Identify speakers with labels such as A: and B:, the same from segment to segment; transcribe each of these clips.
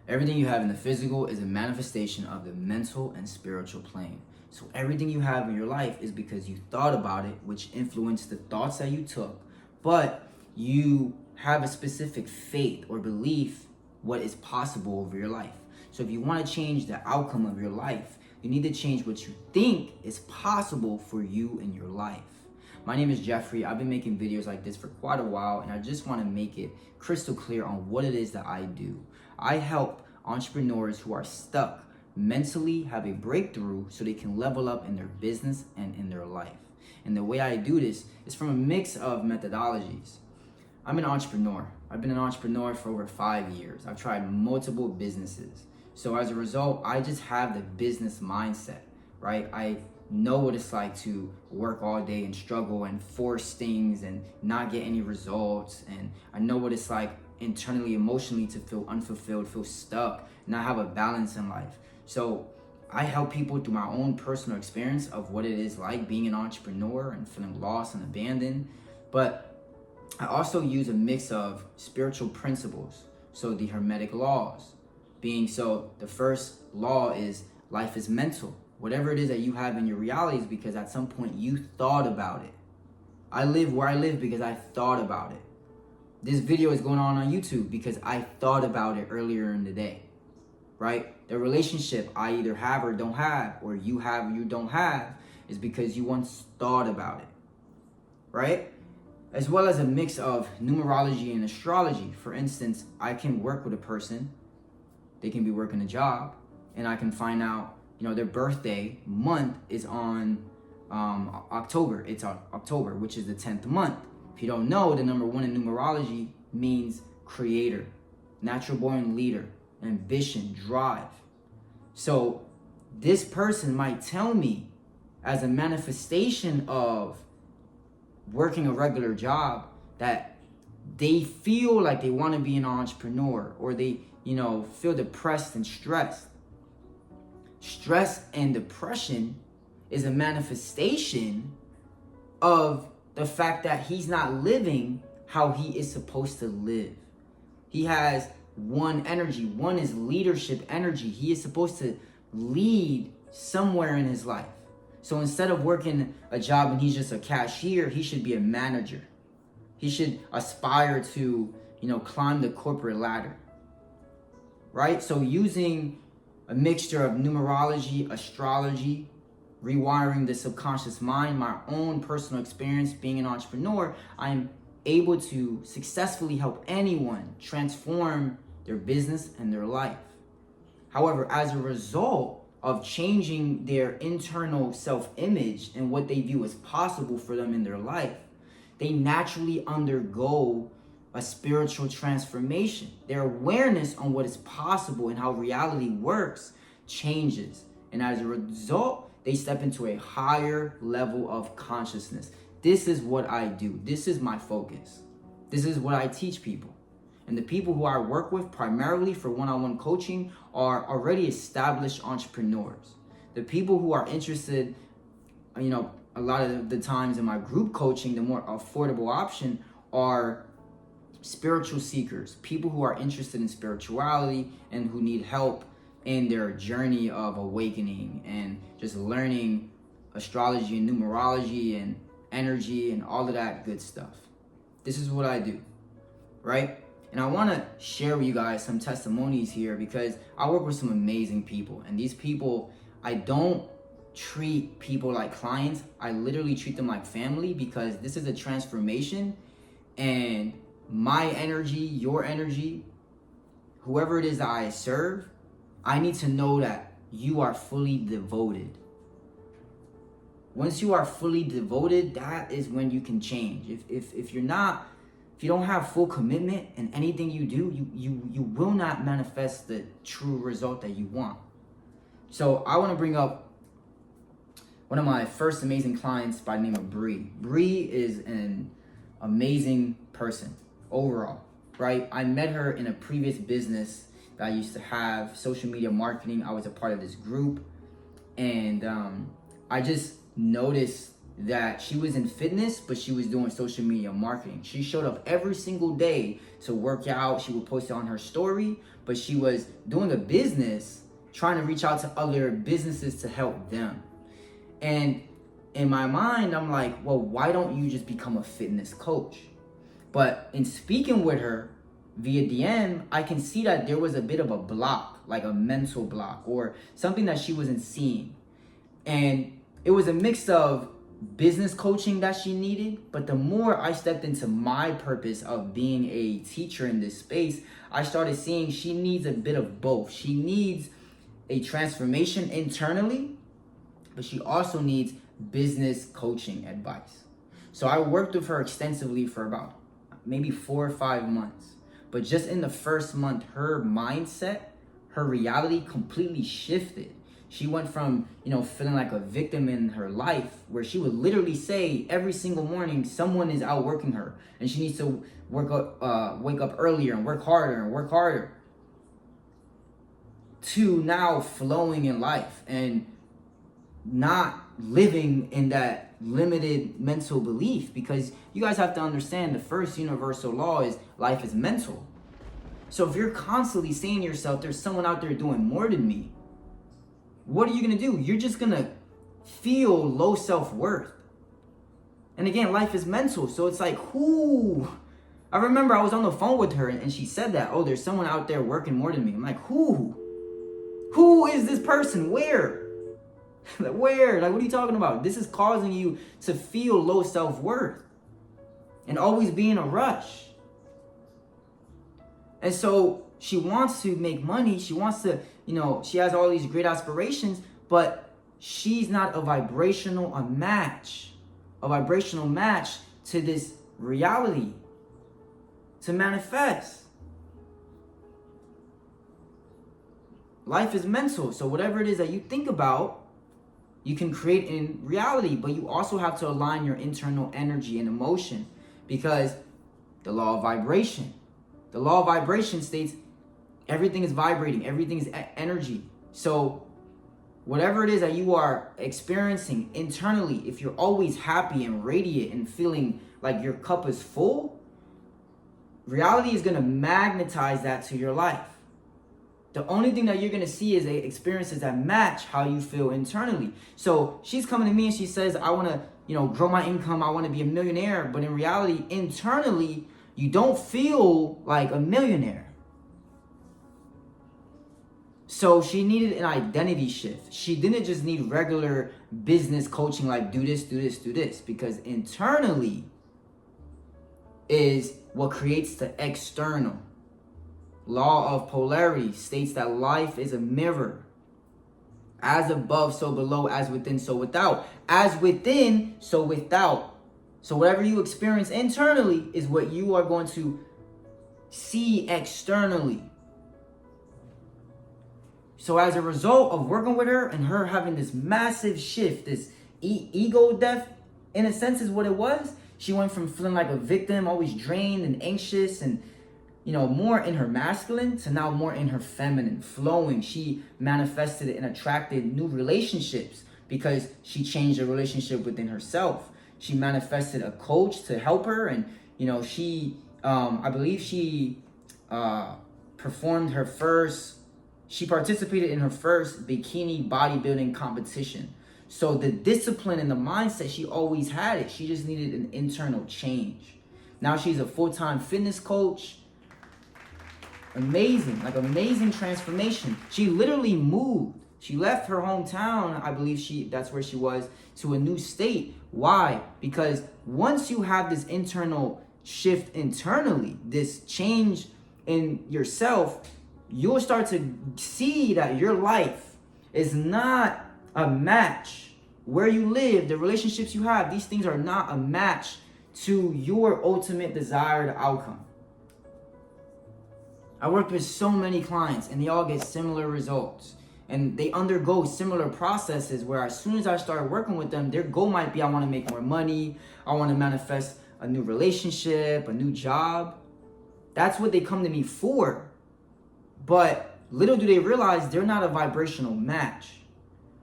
A: Everything you have in the physical is a manifestation of the mental and spiritual plane. So everything you have in your life is because you thought about it, which influenced the thoughts that you took. But you have a specific faith or belief what is possible over your life. So if you want to change the outcome of your life, you need to change what you think is possible for you in your life. My name is Jeffrey. I've been making videos like this for quite a while, and I just want to make it crystal clear on what it is that I do. I help entrepreneurs who are stuck mentally have a breakthrough so they can level up in their business and in their life. And the way I do this is from a mix of methodologies. I'm an entrepreneur. I've been an entrepreneur for over 5 years. I've tried multiple businesses. So as a result, I just have the business mindset, right? I know what it's like to work all day and struggle and force things and not get any results. And I know what it's like internally, emotionally to feel unfulfilled, feel stuck, not have a balance in life. So I help people through my own personal experience of what it is like being an entrepreneur and feeling lost and abandoned. But I also use a mix of spiritual principles. So the Hermetic laws the first law is life is mental. Whatever it is that you have in your reality is because at some point you thought about it. I live where I live because I thought about it. This video is going on YouTube because I thought about it earlier in the day, right? The relationship I either have or don't have, or you have or you don't have, is because you once thought about it, right? As well as a mix of numerology and astrology. For instance, I can work with a person, they can be working a job, and I can find out, their birthday month is on October. It's on October, which is the 10th month. If you don't know, the number 1 in numerology means creator, natural born leader, ambition, drive. So this person might tell me as a manifestation of working a regular job that they feel like they want to be an entrepreneur, or they, feel depressed and stressed. Stress and depression is a manifestation of the fact that he's not living how he is supposed to live. He has one energy. One is leadership energy. He is supposed to lead somewhere in his life. So instead of working a job and he's just a cashier, he should be a manager. He should aspire to, climb the corporate ladder. Right? So using a mixture of numerology, astrology, rewiring the subconscious mind, my own personal experience being an entrepreneur, I'm able to successfully help anyone transform their business and their life. However, as a result of changing their internal self-image and what they view as possible for them in their life, they naturally undergo a spiritual transformation. Their awareness on what is possible and how reality works changes. And as a result, they step into a higher level of consciousness. This is what I do. This is my focus. This is what I teach people. And the people who I work with primarily for one-on-one coaching are already established entrepreneurs. The people who are interested, a lot of the times in my group coaching, the more affordable option are spiritual seekers, people who are interested in spirituality and who need help in their journey of awakening and just learning astrology and numerology and energy and all of that good stuff. This is what I do, right? And I want to share with you guys some testimonies here because I work with some amazing people. And these people, I don't treat people like clients. I literally treat them like family because this is a transformation, and my energy, your energy, whoever it is that I serve, I need to know that you are fully devoted. Once you are fully devoted, that is when you can change. If you're not, if you don't have full commitment in anything you do, you will not manifest the true result that you want. So I want to bring up one of my first amazing clients by the name of Bree. Bree is an amazing person overall, right? I met her in a previous business that I used to have, social media marketing. I was a part of this group, and I just noticed that she was in fitness, but she was doing social media marketing. She showed up every single day to work out. She would post it on her story, but she was doing a business, trying to reach out to other businesses to help them. And in my mind, I'm like, well, why don't you just become a fitness coach? But in speaking with her via DM, I can see that there was a bit of a block, like a mental block or something that she wasn't seeing. And it was a mix of business coaching that she needed, but the more I stepped into my purpose of being a teacher in this space, I started seeing she needs a bit of both. She needs a transformation internally, but she also needs business coaching advice. So I worked with her extensively for about maybe 4 or 5 months. But just in the first month, her mindset, her reality completely shifted. She went from, feeling like a victim in her life, where she would literally say every single morning someone is outworking her and she needs to wake up earlier and work harder, to now flowing in life and not living in that limited mental belief. Because you guys have to understand, the first universal law is life is mental. So if you're constantly saying to yourself, there's someone out there doing more than me, what are you going to do? You're just going to feel low self-worth. And again, life is mental. So it's like, who? I remember I was on the phone with her and she said that, oh, there's someone out there working more than me. I'm like, who? Who is this person? Where? Where? Like, what are you talking about? This is causing you to feel low self-worth and always be in a rush. And so she wants to make money. She wants to, she has all these great aspirations, but she's not a vibrational match to this reality to manifest. Life is mental. So whatever it is that you think about, you can create in reality, but you also have to align your internal energy and emotion, because the law of vibration states everything is vibrating, everything is energy. So whatever it is that you are experiencing internally, if you're always happy and radiant and feeling like your cup is full, reality is going to magnetize that to your life. The only thing that you're going to see is experiences that match how you feel internally. So she's coming to me and she says, I want to, grow my income. I want to be a millionaire. But in reality, internally, you don't feel like a millionaire. So she needed an identity shift. She didn't just need regular business coaching, like do this, because internally is what creates the external. Law of polarity states that life is a mirror. As above, so below, as within, so without. As within, so without. So whatever you experience internally is what you are going to see externally. So as a result of working with her and her having this massive shift, this ego death, in a sense, is what it was. She went from feeling like a victim, always drained and anxious and more in her masculine, to now more in her feminine, flowing. She manifested it and attracted new relationships because she changed the relationship within herself. She manifested a coach to help her, and I believe she participated in her first bikini bodybuilding competition. So the discipline and the mindset, she always had it. She just needed an internal change. Now she's a full-time fitness coach. Amazing transformation. She literally moved. She left her hometown, I believe that's where she was, to a new state. Why? Because once you have this internal shift internally, this change in yourself, you'll start to see that your life is not a match. Where you live, the relationships you have, these things are not a match to your ultimate desired outcome. I worked with so many clients and they all get similar results. And they undergo similar processes where as soon as I start working with them, their goal might be, I want to make more money. I want to manifest a new relationship, a new job. That's what they come to me for. But little do they realize they're not a vibrational match.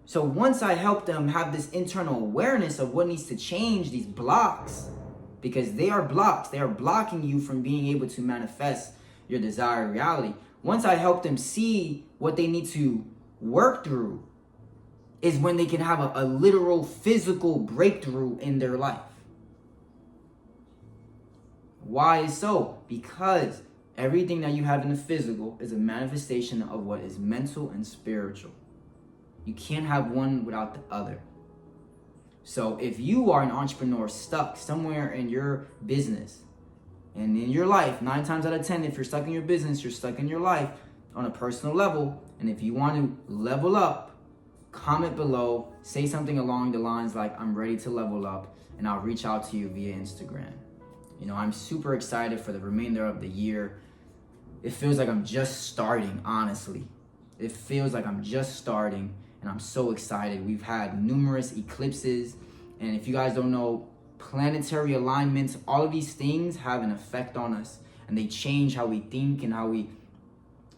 A: So once I help them have this internal awareness of what needs to change, these blocks, because they are blocks, they are blocking you from being able to manifest your desired reality. Once I help them see what they need to work through, is when they can have a literal physical breakthrough in their life. Why is so? Because everything that you have in the physical is a manifestation of what is mental and spiritual. You can't have one without the other. So if you are an entrepreneur stuck somewhere in your business and in your life, 9 times out of 10, if you're stuck in your business, you're stuck in your life on a personal level. And if you want to level up, comment below, say something along the lines like, I'm ready to level up, and I'll reach out to you via Instagram. You know, I'm super excited for the remainder of the year. It feels like I'm just starting, honestly. It feels like I'm just starting, and I'm so excited. We've had numerous eclipses, and if you guys don't know, planetary alignments, all of these things have an effect on us, and they change how we think and how we,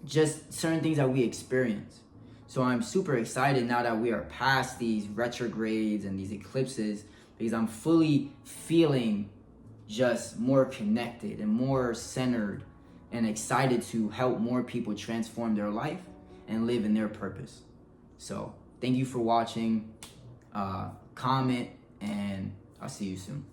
A: just certain things that we experience. So I'm super excited now that we are past these retrogrades and these eclipses, because I'm fully feeling just more connected and more centered and excited to help more people transform their life and live in their purpose. So thank you for watching. Comment, and I'll see you soon.